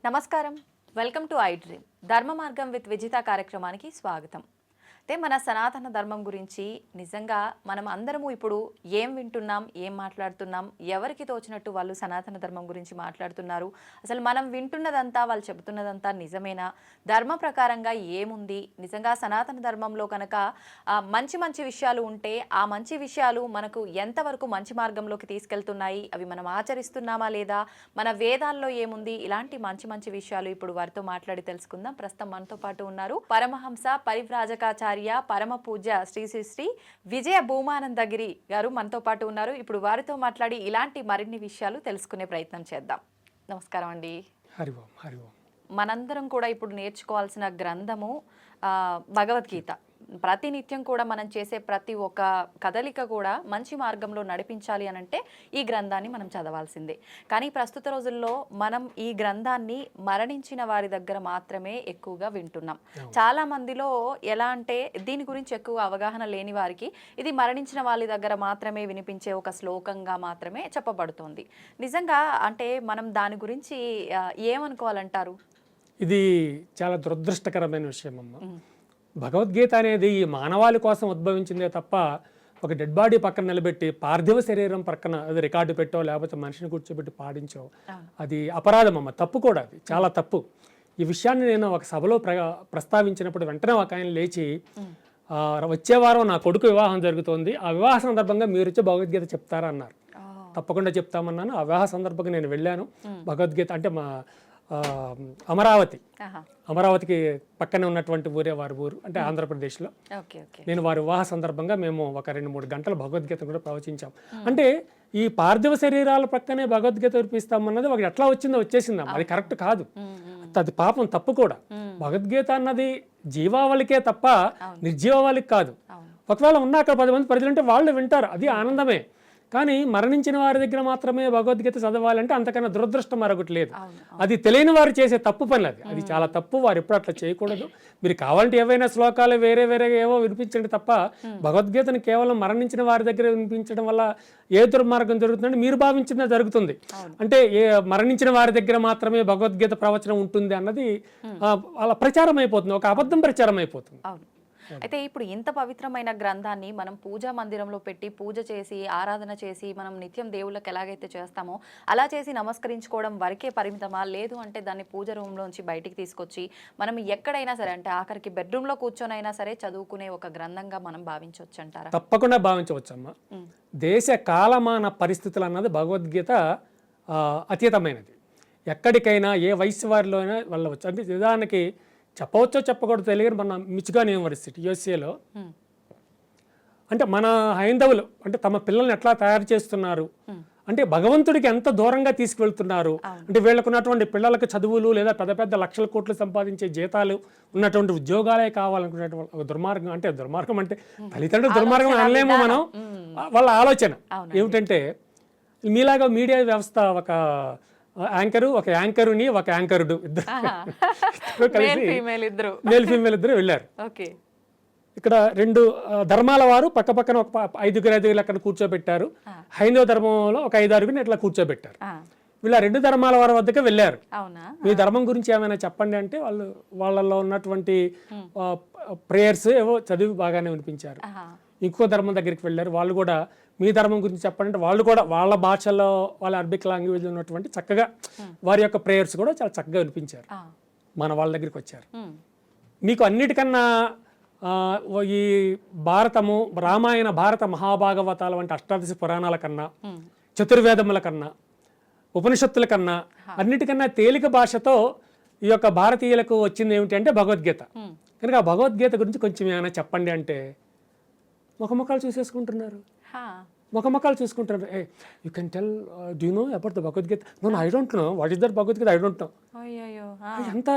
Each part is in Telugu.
నమస్కారం. Welcome to I dream. ధర్మ మార్గం విత్ విజిత కార్యక్రమానికి స్వాగతం. అయితే మన సనాతన ధర్మం గురించి నిజంగా మనం అందరము ఇప్పుడు ఏం వింటున్నాం, ఏం మాట్లాడుతున్నాం, ఎవరికి తోచినట్టు వాళ్ళు సనాతన ధర్మం గురించి మాట్లాడుతున్నారు, అసలు మనం వింటున్నదంతా వాళ్ళు చెబుతున్నదంతా నిజమేనా, ధర్మ ప్రకారంగా ఏముంది, నిజంగా సనాతన ధర్మంలో కనుక మంచి మంచి విషయాలు ఉంటే ఆ మంచి విషయాలు మనకు ఎంతవరకు మంచి మార్గంలోకి తీసుకెళ్తున్నాయి, అవి మనం ఆచరిస్తున్నామా లేదా, మన వేదాల్లో ఏముంది, ఇలాంటి మంచి మంచి విషయాలు ఇప్పుడు వారితో మాట్లాడి తెలుసుకుందాం. ప్రస్తుతం మనతో పాటు ఉన్నారు పరమహంస పరివ్రాజకాచార్య పరమ పూజ్య శ్రీ శ్రీ శ్రీ విజయ భూమానందగిరి గారు మనతో పాటు ఉన్నారు. ఇప్పుడు వారితో మాట్లాడి ఇలాంటి మరిన్ని విషయాలు తెలుసుకునే ప్రయత్నం చేద్దాం. నమస్కారం అండి. హరి ఓం, హరి ఓం. మనందరం కూడా ఇప్పుడు నేర్చుకోవాల్సిన గ్రంథము భగవద్గీత. ప్రతినిత్యం కూడా మనం చేసే ప్రతి ఒక్క కదలిక కూడా మంచి మార్గంలో నడిపించాలి అనంటే ఈ గ్రంథాన్ని మనం చదవాల్సిందే. కానీ ప్రస్తుత రోజుల్లో మనం ఈ గ్రంథాన్ని మరణించిన వారి దగ్గర మాత్రమే ఎక్కువగా వింటున్నాం. చాలా మందిలో ఎలా అంటే దీని గురించి ఎక్కువ అవగాహన లేని వారికి ఇది మరణించిన వాళ్ళ దగ్గర మాత్రమే వినిపించే ఒక శ్లోకంగా మాత్రమే చెప్పబడుతోంది. నిజంగా అంటే మనం దాని గురించి ఏమనుకోవాలంటారు? ఇది చాలా దురదృష్టకరమైన విషయం అమ్మ. భగవద్గీత అనేది ఈ మానవాళి కోసం ఉద్భవించిందే తప్ప ఒక డెడ్ బాడీ పక్కన నిలబెట్టి పార్థివ శరీరం పక్కన అది రికార్డు పెట్టో లేకపోతే మనిషిని కూర్చోబెట్టి పాడించో అది అపరాధం అమ్మ, తప్పు కూడా, అది చాలా తప్పు. ఈ విషయాన్ని నేను ఒక సభలో ప్రస్తావించినప్పుడు వెంటనే ఒక ఆయన లేచి వచ్చే వారం నా కొడుకు వివాహం జరుగుతోంది, ఆ వివాహ సందర్భంగా మీరు వచ్చి భగవద్గీత చెప్తారా అన్నారు. తప్పకుండా చెప్తామన్నాను. ఆ వివాహ సందర్భంగా నేను వెళ్ళాను. భగవద్గీత అంటే మా అమరావతికి పక్కనే ఉన్నటువంటి ఊరే వారి ఊరు, అంటే ఆంధ్రప్రదేశ్లో. నేను వారి వివాహ సందర్భంగా మేము ఒక 2-3 గంటలు భగవద్గీత కూడా ప్రవచించాం. అంటే ఈ పార్థివ శరీరాల పక్కనే భగవద్గీత వినిపిస్తామన్నది ఒకటి ఎట్లా వచ్చిందో వచ్చేసిందా, అది కరెక్ట్ కాదు, అది పాపం, తప్పు కూడా. భగవద్గీత అన్నది జీవావళికే తప్ప నిర్జీవావళికి కాదు. ఒకవేళ ఉన్న అక్కడ 10 మంది ప్రజలు అంటే వాళ్ళు వింటారు, అది ఆనందమే. కానీ మరణించిన వారి దగ్గర మాత్రమే భగవద్గీత చదవాలంటే అంతకన్నా దురదృష్టం మరొకటి లేదు. అది తెలియని వారు చేసే తప్పు పని, అది చాలా తప్పు. వారు ఎప్పుడు అట్లా చేయకూడదు. మీరు కావాలంటే ఏవైనా శ్లోకాలు వేరే ఏవో వినిపించండి తప్ప భగవద్గీతను కేవలం మరణించిన వారి దగ్గర వినిపించడం వల్ల ఏ దుర్మార్గం జరుగుతుందంటే మీరు భావించిందే జరుగుతుంది. అంటే మరణించిన వారి దగ్గర మాత్రమే భగవద్గీత ప్రవచనం ఉంటుంది అన్నది అలా ప్రచారం అయిపోతుంది, ఒక అబద్ధం ప్రచారం అయిపోతుంది. అయితే ఇప్పుడు ఇంత పవిత్రమైన గ్రంథాన్ని మనం పూజా మందిరంలో పెట్టి పూజ చేసి ఆరాధన చేసి మనం నిత్యం దేవుళ్ళకి ఎలాగైతే చేస్తామో అలా చేసి నమస్కరించుకోవడం వరకే పరిమితమా, లేదు అంటే దాన్ని పూజ రూమ్లోంచి బయటికి తీసుకొచ్చి మనం ఎక్కడైనా సరే, అంటే ఆఖరికి బెడ్రూమ్లో కూర్చొనైనా సరే చదువుకునే ఒక గ్రంథంగా మనం భావించవచ్చు అంటారా? తప్పకుండా భావించవచ్చమ్మా. దేశ కాలమాన పరిస్థితులు అన్నది భగవద్గీత అతీతమైనది. ఎక్కడికైనా ఏ వయసు వారిలో అయినా వెళ్ళవచ్చు. అంటే నిజానికి చెప్పవచ్చో చెప్పకూడదు తెలియదు. మన మిచిగాన్ యూనివర్సిటీ యూఎస్ఏలో అంటే మన హైందవులు అంటే తమ పిల్లల్ని ఎట్లా తయారు చేస్తున్నారు, అంటే భగవంతుడికి ఎంత దూరంగా తీసుకువెళ్తున్నారు, అంటే వీళ్ళకున్నటువంటి పిల్లలకు చదువులు లేదా పెద్ద పెద్ద లక్షల కోట్లు సంపాదించే జీతాలు ఉన్నటువంటి ఉద్యోగాలే కావాలనుకునేటువంటి ఒక దుర్మార్గం. అంటే దుర్మార్గం అంటే తల్లిదండ్రులు దుర్మార్గం అనలేమో మనం, వాళ్ళ ఆలోచన ఏమిటంటే మీలాగా మీడియా వ్యవస్థ ఒక యాంకరు, ఒక యాంకరుని, ఒక యాంకరుడు ఇద్దరు కలిసి మేల్ ఫీమేల్ ఇద్దరు వెళ్ళారు. ఇక్కడ 2 ధర్మాల వారు పక్క పక్కన ఒక 5 అక్కడ కూర్చోబెట్టారు. హైందవ ధర్మంలో ఒక 5-6 ఇట్లా కూర్చోబెట్టారు. వీళ్ళ 2 ధర్మాల వారి వద్దకే వెళ్ళారు. మీ ధర్మం గురించి ఏమైనా చెప్పండి అంటే వాళ్ళలో ఉన్నటువంటి ప్రేయర్స్ ఏవో చదివి బాగానే వినిపించారు. ఇంకో ధర్మం దగ్గరికి వెళ్ళారు. వాళ్ళు కూడా మీ ధర్మం గురించి చెప్పండి, వాళ్ళు కూడా వాళ్ళ భాషలో వాళ్ళ అరబిక్ లాంగ్వేజ్ ఉన్నటువంటి చక్కగా వారి యొక్క ప్రేయర్స్ కూడా చాలా చక్కగా వినిపించారు. మన వాళ్ళ దగ్గరికి వచ్చారు. మీకు అన్నిటికన్నా ఈ భారతము, రామాయణ, భారత, మహాభాగవతాల వంటి అష్టాదశ పురాణాల కన్నా, చతుర్వేదముల కన్నా, ఉపనిషత్తుల కన్నా అన్నిటికన్నా తేలిక భాషతో ఈ యొక్క భారతీయులకు వచ్చింది ఏమిటి అంటే భగవద్గీత. కనుక ఆ భగవద్గీత గురించి కొంచెం ఏమైనా చెప్పండి అంటే ముఖముఖాలు చూసేసుకుంటున్నారు, ముఖముఖాలు చూసుకుంటున్నారు. You can tell do you know about the Bhagavad Gita? No I don't know. What is that Bhagavad Gita? I don't know. ఎంత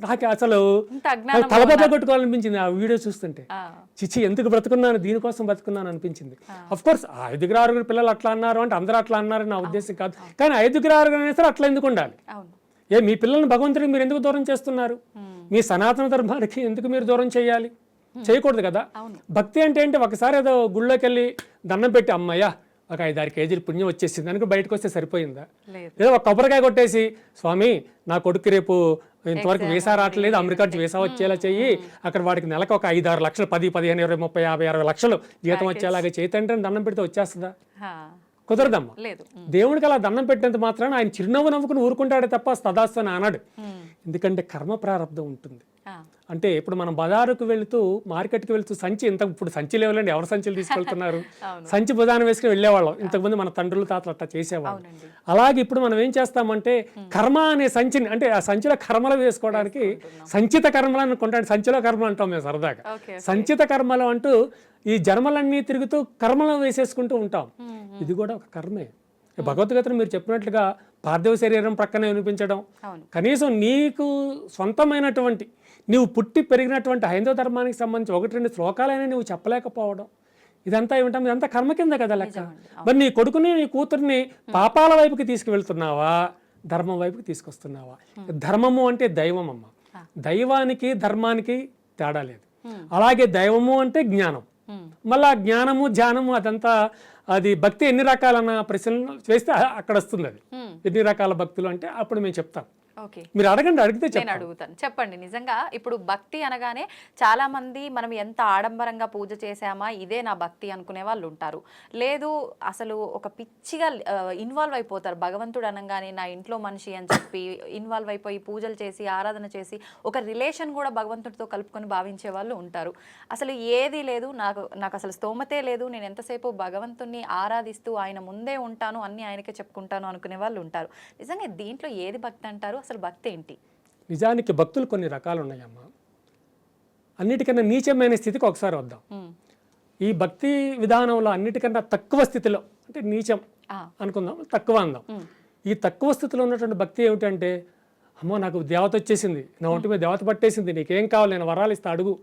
నాకు అసలు తలబద్ద కొట్టుకోవాలనిపించింది ఆ వీడియో చూస్తుంటే. చిచ్చి ఎందుకు బ్రతుకున్నాను, దీనికోసం బ్రతుకున్నాను అనిపించింది. అఫ్ కోర్స్ 5-6 పిల్లలు అట్లా అన్నారు అంటే అందరూ అట్లా అన్నారని నా ఉద్దేశం కాదు. కానీ 5-6 అయినా సరే అట్లా ఎందుకు ఉండాలి? మీ పిల్లల్ని భగవంతుడికి మీరు ఎందుకు దూరం చేస్తున్నారు? మీ సనాతన ధర్మానికి ఎందుకు మీరు దూరం చేయాలి? చేయకూడదు కదా. భక్తి అంటే ఏంటి? ఒకసారి ఏదో గుళ్ళోకి వెళ్ళి దండం పెట్టి అమ్మయ్య ఒక 5-6 కేజీలు పుణ్యం వచ్చేసింది అనుకో బయటకు వస్తే సరిపోయిందా? లేదు. లేదా ఒక కొబ్బరికాయ కొట్టేసి స్వామి నా కొడుకు రేపు ఇంతవరకు వీసా రావట్లేదు, అమెరికా నుంచి వీసా వచ్చేలా చెయ్యి, అక్కడ వాడికి నెలకు ఒక 5-6 లక్షలు 10, 15, 20, 30, 50, 60 లక్షలు జీతం వచ్చేలాగా చేతంటే దండం పెడితే వచ్చేస్తుందా? కుదరదమ్మా. లేదు. దేవుడికి అలా దండం పెట్టినంత మాత్రాన ఆయన చిరునవ్వు నవ్వుకుని ఊరుకుంటాడే తప్ప తదాస్తు అని అన్నాడు. ఎందుకంటే కర్మ ప్రారంధం ఉంటుంది. అంటే ఇప్పుడు మనం బజారుకు వెళుతూ మార్కెట్కి వెళుతూ సంచి ఇప్పుడు సంచి లేవులండి, ఎవరు సంచులు తీసుకెళ్తున్నారు? సంచి బుధాన వేసుకుని వెళ్ళేవాళ్ళం ఇంతకుముందు, మన తండ్రులు తాతలు అట్లా చేసేవాళ్ళం. అలాగే ఇప్పుడు మనం ఏం చేస్తామంటే కర్మ అనే సంచిని, అంటే ఆ సంచిలో కర్మలు వేసుకోవడానికి సంచిత కర్మలు అనుకుంటాం, సంచిలో కర్మలు అంటాం మేము సరదాగా. సంచిత కర్మలు అంటూ ఈ జన్మలన్నీ తిరుగుతూ కర్మలు వేసేసుకుంటూ ఉంటాం. ఇది కూడా ఒక కర్మే. భగవద్గీతను మీరు చెప్పినట్లుగా పార్థివ శరీరం ప్రక్కనే వినిపించడం, కనీసం నీకు సొంతమైనటువంటి నీవు పుట్టి పెరిగినటువంటి హైందవ ధర్మానికి సంబంధించి 1-2 శ్లోకాలైనా నువ్వు చెప్పలేకపోవడం, ఇదంతా ఏమిటాం, ఇదంతా కర్మ కింద కదా లెక్క. మరి నీ కొడుకుని నీ కూతుర్ని పాపాల వైపుకి తీసుకువెళ్తున్నావా, ధర్మం వైపుకి తీసుకొస్తున్నావా? ధర్మము అంటే దైవం అమ్మ. దైవానికి ధర్మానికి తేడా లేదు. అలాగే దైవము అంటే జ్ఞానం. మళ్ళా జ్ఞానము ధ్యానము అదంతా అది భక్తి ఎన్ని రకాలన్న ప్రశ్నలు వేస్తే అక్కడ వస్తుంది. అది ఎన్ని రకాల భక్తులు అంటే అప్పుడు మేము చెప్తాం. మీరు అడగండి, అడిగితే నేను అడుగుతాను. చెప్పండి. నిజంగా ఇప్పుడు భక్తి అనగానే చాలా మంది మనం ఎంత ఆడంబరంగా పూజ చేసామా ఇదే నా భక్తి అనుకునే వాళ్ళు ఉంటారు. లేదు అసలు ఒక పిచ్చిగా ఇన్వాల్వ్ అయిపోతారు. భగవంతుడు అనగానే నా ఇంట్లో మనిషి అని చెప్పి ఇన్వాల్వ్ అయిపోయి పూజలు చేసి ఆరాధన చేసి ఒక రిలేషన్ కూడా భగవంతుడితో కలుపుకొని భావించే వాళ్ళు ఉంటారు. అసలు ఏది లేదు, నాకు అసలు స్తోమతే లేదు, నేను ఎంతసేపు భగవంతుడిని ఆరాధిస్తూ ఆయన ముందే ఉంటాను, అన్ని ఆయనకే చెప్పుకుంటాను అనుకునే వాళ్ళు ఉంటారు. నిజంగా దీంట్లో ఏది భక్తి అంటారు? అసలు భక్తి ఏంటి? నిజానికి భక్తులు కొన్ని రకాలు ఉన్నాయమ్మా. అన్నిటికన్నా నీచమైన స్థితికి ఒకసారి వద్దాం. ఈ భక్తి విధానంలో అన్నిటికన్నా తక్కువ స్థితిలో, అంటే నీచం అనుకుందాం, తక్కువ అందాం. ఈ తక్కువ స్థితిలో ఉన్నటువంటి భక్తి ఏమిటంటే, అమ్మో నాకు దేవత వచ్చేసింది, నా ఒంటి మీద దేవత పట్టేసింది, నీకేం కావాలి నేను వరాలు ఇస్తా అడుగు,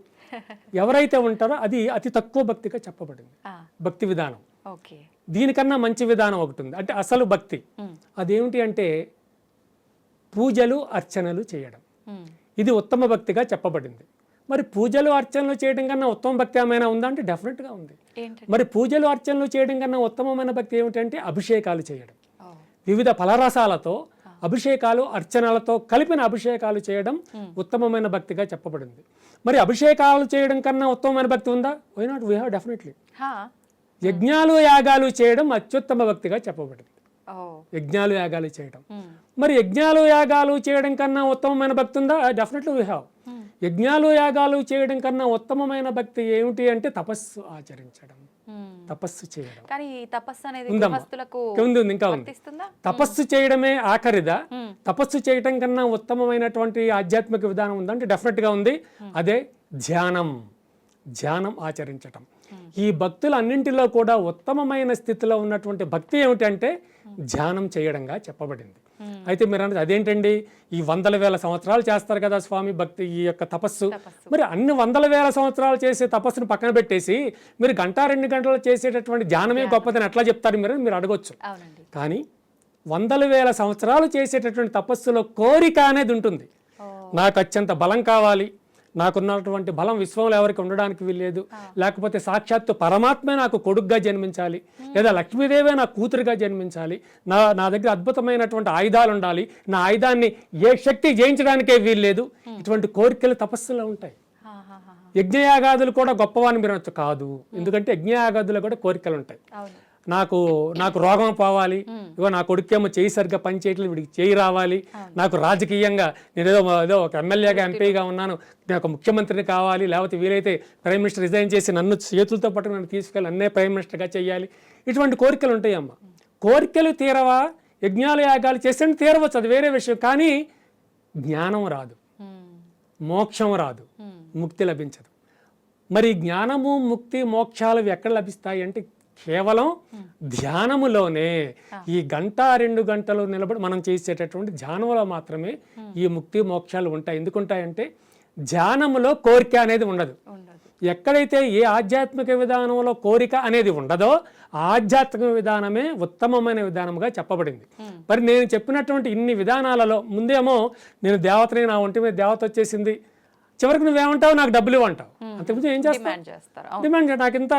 ఎవరైతే ఉంటారో అది అతి తక్కువ భక్తిగా చెప్పబడింది భక్తి విధానం. దీనికన్నా మంచి విధానం ఒకటి ఉంది, అంటే అసలు భక్తి. అదేమిటి అంటే పూజలు అర్చనలు చేయడం. ఇది ఉత్తమ భక్తిగా చెప్పబడింది. మరి పూజలు అర్చనలు చేయడం కన్నా ఉత్తమ భక్తి ఏమైనా ఉందా అంటే డెఫినెట్గా ఉంది. మరి పూజలు అర్చనలు చేయడం కన్నా ఉత్తమమైన భక్తి ఏమిటంటే అభిషేకాలు చేయడం. వివిధ ఫలరసాలతో అభిషేకాలు అర్చనలతో కలిపిన అభిషేకాలు చేయడం ఉత్తమమైన భక్తిగా చెప్పబడింది. మరి అభిషేకాలు చేయడం కన్నా ఉత్తమమైన భక్తి ఉందా? Why not, we have definitely. యజ్ఞాలు యాగాలు చేయడం అత్యుత్తమ భక్తిగా చెప్పబడింది. యజ్ఞాలు యాగాలు చేయడం. మరి యజ్ఞాలు యాగాలు చేయడం కన్నా ఉత్తమమైన భక్తి ఉందా? Definitely we have. యజ్ఞాలు యాగాలు చేయడం కన్నా ఉత్తమమైన భక్తి ఏమిటి అంటే తపస్సు ఆచరించడం, తపస్సు చేయడం. ఇంకా ఉంది. తపస్సు చేయడమే ఆఖరిదా? తపస్సు చేయడం కన్నా ఉత్తమమైనటువంటి ఆధ్యాత్మిక విధానం ఉందంటే డెఫినెట్ గా ఉంది. అదే ధ్యానం. ధ్యానం ఆచరించటం. ఈ భక్తులన్నింటిలో కూడా ఉత్తమమైన స్థితిలో ఉన్నటువంటి భక్తి ఏమిటంటే ధ్యానం చేయడంగా చెప్పబడింది. అయితే మీరు అన్నది అదేంటండి, ఈ 100,000 సంవత్సరాలు చేస్తారు కదా స్వామి భక్తి, ఈ యొక్క తపస్సు. మరి అన్ని 100,000 సంవత్సరాలు చేసే తపస్సును పక్కన పెట్టేసి మీరు 1-2 గంటలు చేసేటటువంటి ధ్యానమే గొప్పదని ఎట్లా చెప్తారు మీరు అడగొచ్చు. కానీ 100,000 సంవత్సరాలు చేసేటటువంటి తపస్సులో కోరిక అనేది ఉంటుంది. నాకు అత్యంత బలం కావాలి, నాకున్నటువంటి బలం విశ్వంలో ఎవరికి ఉండడానికి వీల్లేదు, లేకపోతే సాక్షాత్తు పరమాత్మే నాకు కొడుకుగా జన్మించాలి, లేదా లక్ష్మీదేవే నా కూతురుగా జన్మించాలి, నా దగ్గర అద్భుతమైనటువంటి ఆయుధాలు ఉండాలి, నా ఆయుధాన్ని ఏ శక్తి జయించడానికే వీల్లేదు. ఇటువంటి కోరికలు తపస్సులో ఉంటాయి. యజ్ఞయాగాదులు కూడా గొప్పవాని మీరు కాదు, ఎందుకంటే యజ్ఞయాగాదులు కూడా కోరికలు ఉంటాయి. నాకు రోగం పోవాలి, ఇగో నా కొడుకేమో చేయి సరిగ్గా పని చేయట్లేదు, వీడికి చేయి రావాలి, నాకు రాజకీయంగా నేను ఏదో ఒక ఎమ్మెల్యేగా ఎంపీగా ఉన్నాను, నాకు ముఖ్యమంత్రిని కావాలి, లేకపోతే వీలైతే ప్రైమ్ మినిస్టర్ రిజైన్ చేసి నన్ను చేతులతో పట్టుకు నన్ను తీసుకెళ్ళి నన్నే ప్రైమ్ మినిస్టర్గా చేయాలి. ఇటువంటి కోరికలు ఉంటాయమ్మ. కోరికలు తీరవా? యజ్ఞాలు యాగాలు చేస్తే తీరవచ్చు, అది వేరే విషయం. కానీ జ్ఞానం రాదు, మోక్షం రాదు, ముక్తి లభించదు. మరి జ్ఞానము ముక్తి మోక్షాలు ఎక్కడ లభిస్తాయి అంటే కేవలం ధ్యానములోనే. ఈ 1-2 గంటలు నిలబడి మనం చేసేటటువంటి ధ్యానంలో మాత్రమే ఈ ముక్తి మోక్షాలు ఉంటాయి. ఎందుకుంటాయంటే ధ్యానములో కోరిక అనేది ఉండదు. ఎక్కడైతే ఏ ఆధ్యాత్మిక విధానంలో కోరిక అనేది ఉండదో ఆధ్యాత్మిక విధానమే ఉత్తమమైన విధానముగా చెప్పబడింది. మరి నేను చెప్పినటువంటి ఇన్ని విధానాలలో ముందేమో నేను దేవతని, నా ఒంటి మీద దేవత వచ్చేసింది, చివరికి నువ్వేమంటావు, నాకు డబ్బులు ఇవ్వంటావు. అంతకుముందు ఏం చేస్తావు? డిమాండ్. నాకు ఇంత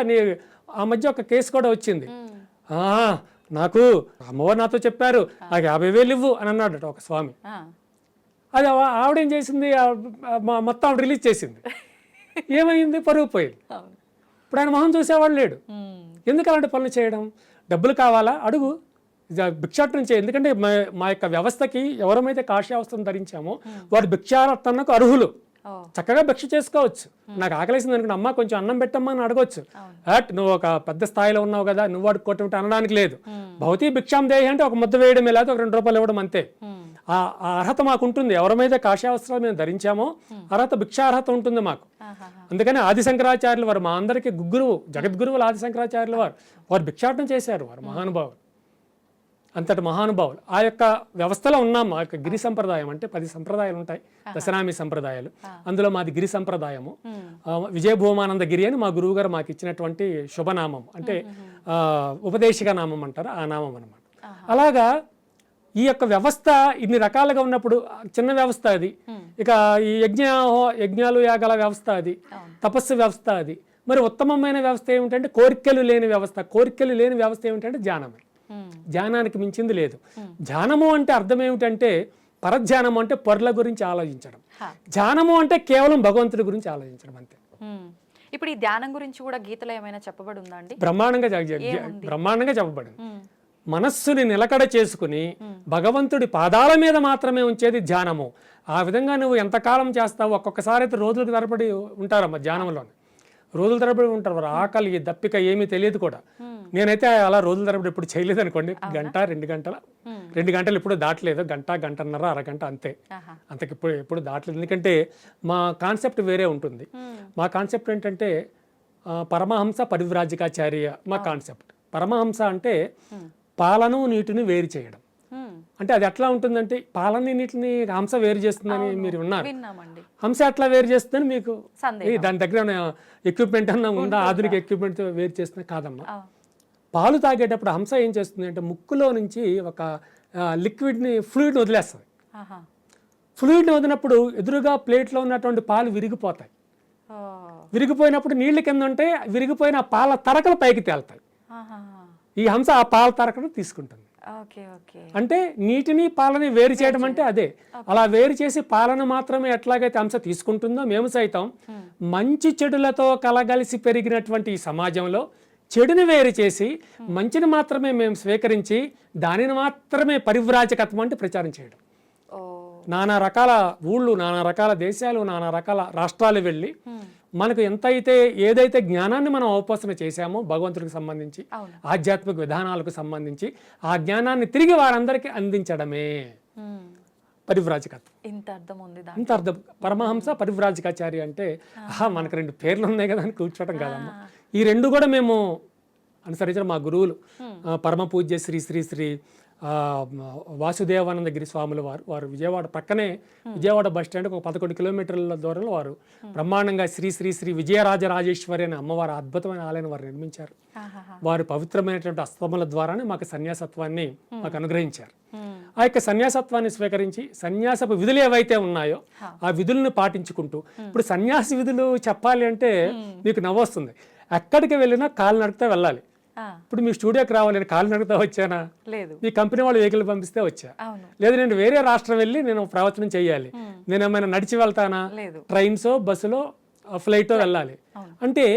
ఆ మధ్య ఒక కేసు కూడా వచ్చింది. నాకు అమ్మవారు నాతో చెప్పారు నాకు 50,000 ఇవ్వు అని అన్నాడట ఒక స్వామి. ఆ. అది ఆవిడేం చేసింది, మొత్తం ఆవిడ రిలీజ్ చేసింది. ఏమైంది, పరుగు పోయింది. అవును. ఇప్పుడు ఆయన మొహం చూసేవాడు లేడు. ఎందుకు అలాంటి పనులు చేయడం? డబ్బులు కావాలా అడుగు, భిక్షాటన నుంచి. ఎందుకంటే మా యొక్క వ్యవస్థకి ఎవరమైతే కాషాయ వస్త్రం ధరించామో వారు భిక్షాటనకు అర్హులు. చక్కగా భిక్ష చేసుకోవచ్చు. నాకు ఆకలేసింది అనుకుంటే అమ్మ కొంచెం అన్నం పెట్టమ్మా అని అడగొచ్చు. నువ్వు ఒక పెద్ద స్థాయిలో ఉన్నావు కదా, నువ్వు అడుక్కోవటం అనడానికి లేదు. భౌతిక భిక్షాం దేహి అంటే ఒక ముద్ద వేయడం లేదా ఒక 2 రూపాయలు ఇవ్వడం అంతే. ఆ అర్హత మాకు ఉంటుంది. ఎవరమైతే కాషాయ వస్త్రాలు మేము ధరించామో అర్హత, భిక్షా అర్హత ఉంటుంది మాకు. అందుకని ఆది శంకరాచార్యులు వారు మా అందరికీ గురువు, జగద్గురువులు ఆది శంకరాచార్యులు వారు భిక్షాటన చేశారు. వారు మహానుభావులు, అంతటి మహానుభావులు. ఆ యొక్క వ్యవస్థలో ఉన్నాం. ఆ యొక్క గిరి సంప్రదాయం అంటే 10 సంప్రదాయాలు ఉంటాయి, దశనామి సంప్రదాయాలు. అందులో మాది గిరి సంప్రదాయము. విజయభూమానంద గిరి అని మా గురువు గారు మాకు ఇచ్చినటువంటి శుభనామం, అంటే ఉపదేశిక నామం అంటారు, ఆ నామం అనమాట. అలాగా ఈ యొక్క వ్యవస్థ ఇన్ని రకాలుగా ఉన్నప్పుడు చిన్న వ్యవస్థ అది. ఇక ఈ యజ్ఞాలు యాగాల వ్యవస్థ అది, తపస్సు వ్యవస్థ అది. మరి ఉత్తమమైన వ్యవస్థ ఏమిటంటే కోరికలు లేని వ్యవస్థ. కోరికలు లేని వ్యవస్థ ఏమిటంటే ధ్యానమే. ధ్యానానికి మించింది లేదు. ధ్యానము అంటే అర్థం ఏమిటంటే పరధ్యానము అంటే పొరల గురించి ఆలోచించడం. ధ్యానము అంటే కేవలం భగవంతుడి గురించి ఆలోచించడం అంతే. ఇప్పుడు ఈ ధ్యానం గురించి కూడా గీతలో ఏమైనా చెప్పబడి ఉందా అండి? బ్రహ్మాండంగా చెప్పబడింది. మనస్సుని నిలకడ చేసుకుని భగవంతుడి పాదాల మీద మాత్రమే ఉంచేది ధ్యానము. ఆ విధంగా నువ్వు ఎంతకాలం చేస్తావు? ఒక్కొక్కసారి అయితే రోజులకు తరబడి ఉంటారమ్మా ధ్యానంలో. రోజుల తరబడి ఉంటారు. వారు ఆకలి దప్పిక ఏమీ తెలియదు కూడా. నేనైతే అలా రోజుల తరబడి ఎప్పుడు చేయలేదు అనుకోండి. గంట 2 గంటల 2 గంటలు ఎప్పుడు దాటలేదు. గంట, గంటన్నర, అరగంట అంతే. అంతకు ఎప్పుడు దాటలేదు. ఎందుకంటే మా కాన్సెప్ట్ వేరే ఉంటుంది. మా కాన్సెప్ట్ ఏంటంటే పరమహంస పరివ్రాజకాచార్య మా కాన్సెప్ట్. పరమహంస అంటే పాలను నీటిని వేరు చేయడం. అంటే అది ఎట్లా ఉంటుందంటే పాలని నీటిని హంస వేరు చేస్తుందని మీరు ఉన్నారు. హంస ఎట్లా వేరు చేస్తుందని మీకు దాని దగ్గర ఎక్విప్మెంట్ అన్నా ఉందా? ఆధునిక ఎక్విప్మెంట్ వేరు చేస్తున్నా కాదమ్మా. పాలు తాగేటప్పుడు హంస ఏం చేస్తుంది అంటే ముక్కులో నుంచి ఒక లిక్విడ్ని, ఫ్లూయిడ్ని వదిలేస్తుంది. ఫ్లూయిడ్ని వదిలినప్పుడు ఎదురుగా ప్లేట్లో ఉన్నటువంటి పాలు విరిగిపోతాయి. విరిగిపోయినప్పుడు నీళ్ల కింద ఉంటే విరిగిపోయిన పాల తరకలు పైకి తేలుతాయి. ఈ హంస ఆ పాల తరకను తీసుకుంటుంది. అంటే నీటిని పాలని వేరు చేయడం అంటే అదే. అలా వేరు చేసి పాలను మాత్రమే ఎట్లాగైతే హంస తీసుకుంటుందో మేము సైతం మంచి చెడులతో కలగలిసి పెరిగినటువంటి ఈ సమాజంలో చెడుని వేరు చేసి మంచిని మాత్రమే మేము స్వీకరించి దానిని మాత్రమే పరివ్రాజకత్వం అంటే ప్రచారం చేయడం. నానా రకాల ఊళ్ళు, నానా రకాల దేశాలు, నానా రకాల రాష్ట్రాలు వెళ్ళి మనకు ఏదైతే జ్ఞానాన్ని మనం అవపోసన చేశామో భగవంతుడికి సంబంధించి, ఆధ్యాత్మిక విధానాలకు సంబంధించి ఆ జ్ఞానాన్ని తిరిగి వారందరికీ అందించడమే పరివ్రాజకత్వం. ఇంత అర్థం. పరమహంస పరివ్రాజకాచార్య అంటే మనకు 2 పేర్లు ఉన్నాయి కదా అని కూర్చోవటం కాదమ్మా. ఈ 2 కూడా మేము అనుసరించిన మా గురువులు పరమ పూజ్య శ్రీ శ్రీ శ్రీ వాసుదేవానంద గిరి స్వాముల వారు విజయవాడ పక్కనే, విజయవాడ బస్ స్టాండ్ ఒక 11 కిలోమీటర్ల దూరంలో వారు బ్రహ్మాండంగా శ్రీ శ్రీ శ్రీ విజయరాజరాజేశ్వరి అనే అమ్మవారు అద్భుతమైన ఆలయాన్ని వారు నిర్మించారు. వారు పవిత్రమైనటువంటి అస్తముల ద్వారానే మాకు సన్యాసత్వాన్ని మాకు అనుగ్రహించారు. ఆ యొక్క సన్యాసత్వాన్ని స్వీకరించి సన్యాసపు విధులు ఏవైతే ఉన్నాయో ఆ విధులను పాటించుకుంటూ, ఇప్పుడు సన్యాసి విధులు చెప్పాలి అంటే మీకు నవ్వొస్తుంది. ఎక్కడికి వెళ్ళినా కాలు నడుపుతా వెళ్ళాలి. ఇప్పుడు మీ స్టూడియోకి రావాలి, నేను కాలు నడుపుతా వచ్చానా? లేదు. మీ కంపెనీ వాళ్ళు వెహికల్ పంపిస్తే వచ్చా. లేదు నేను వేరే రాష్ట్రం వెళ్ళి నేను ప్రవచనం చేయాలి, నేను ఏమైనా నడిచి వెళ్తానా? ట్రైన్సో, బస్సులో, ఫ్లైటో వెళ్ళాలి. అంటే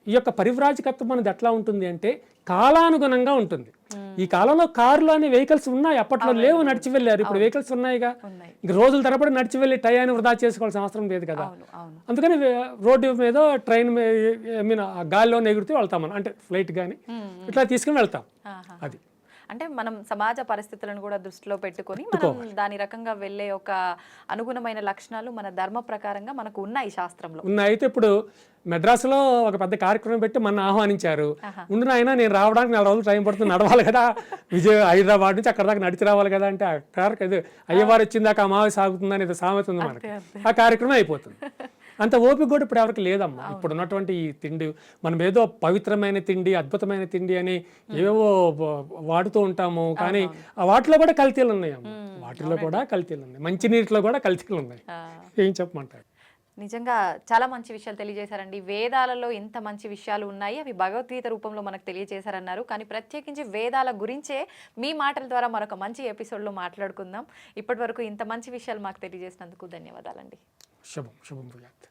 ఈ యొక్క పరివ్రాజకత్వం అనేది ఎట్లా ఉంటుంది అంటే కాలానుగుణంగా ఉంటుంది. ఈ కాలంలో కార్లు అనే వెహికల్స్ ఉన్నాయి, అప్పట్లో లేవు, నడిచి వెళ్ళారు. ఇప్పుడు వెహికల్స్ ఉన్నాయిగా. ఇంక రోజుల తరబడి నడిచి వెళ్ళి టయాన్ని వృధా చేసుకోవాల్సిన అవసరం లేదు కదా. అందుకని రోడ్డు మీద, ట్రైన్ మీద, గాలిలో ఎగురుతూ వెళ్తాం, అంటే ఫ్లైట్ కానీ ఇట్లా తీసుకుని వెళ్తాం. అది అంటే మనం సమాజ పరిస్థితులను కూడా దృష్టిలో పెట్టుకొని మనం దాని రకంగా వెళ్ళే ఒక అనుగుణమైన లక్షణాలు మన ధర్మ ప్రకారంగా మనకు ఉన్నాయి, శాస్త్రంలో ఉన్నాయి. అయితే ఇప్పుడు మెడ్రాస్లో ఒక పెద్ద కార్యక్రమం పెట్టి మన ఆహ్వానించారు. ఉండిన అయినా నేను రావడానికి 4 రోజులు టైం పడుతుంది, నడవాలి కదా, హైదరాబాద్ నుంచి అక్కడ దాకా నడిచి రావాలి కదా. అంటే అక్కడ అయ్యవారు వచ్చిందాక అమావాస్య సాగుతుందని ఏదో సామెత ఉంది మనకి. ఆ కార్యక్రమం అయిపోతుంది. అంత ఓపిక కూడా ఇప్పుడు ఎవరికి లేదమ్మా. ఇప్పుడు ఉన్నటువంటి ఈ తిండి, మనం ఏదో పవిత్రమైన తిండి, అద్భుతమైన తిండి అని ఏవో వాడుతూ ఉంటాము, కానీ ఆ వాటిలో కూడా కల్తీలు ఉన్నాయమ్మా. వాటిలో కూడా కల్తీలు ఉన్నాయి, మంచినీటిలో కూడా కల్తీలు ఉన్నాయి. ఏం చెప్పమంటారు? నిజంగా చాలా మంచి విషయాలు తెలియజేశారండి. వేదాలలో ఇంత మంచి విషయాలు ఉన్నాయి. అవి భగవద్గీత రూపంలో మనకు తెలియజేశారన్నారు. కానీ ప్రత్యేకించి వేదాల గురించే మీ మాటల ద్వారా మరొక మంచి ఎపిసోడ్‌లో మాట్లాడుకుందాం. ఇప్పటివరకు ఇంత మంచి విషయాలు మాకు తెలియజేసినందుకు ధన్యవాదాలండి. శుభం శుభం భూయాత్.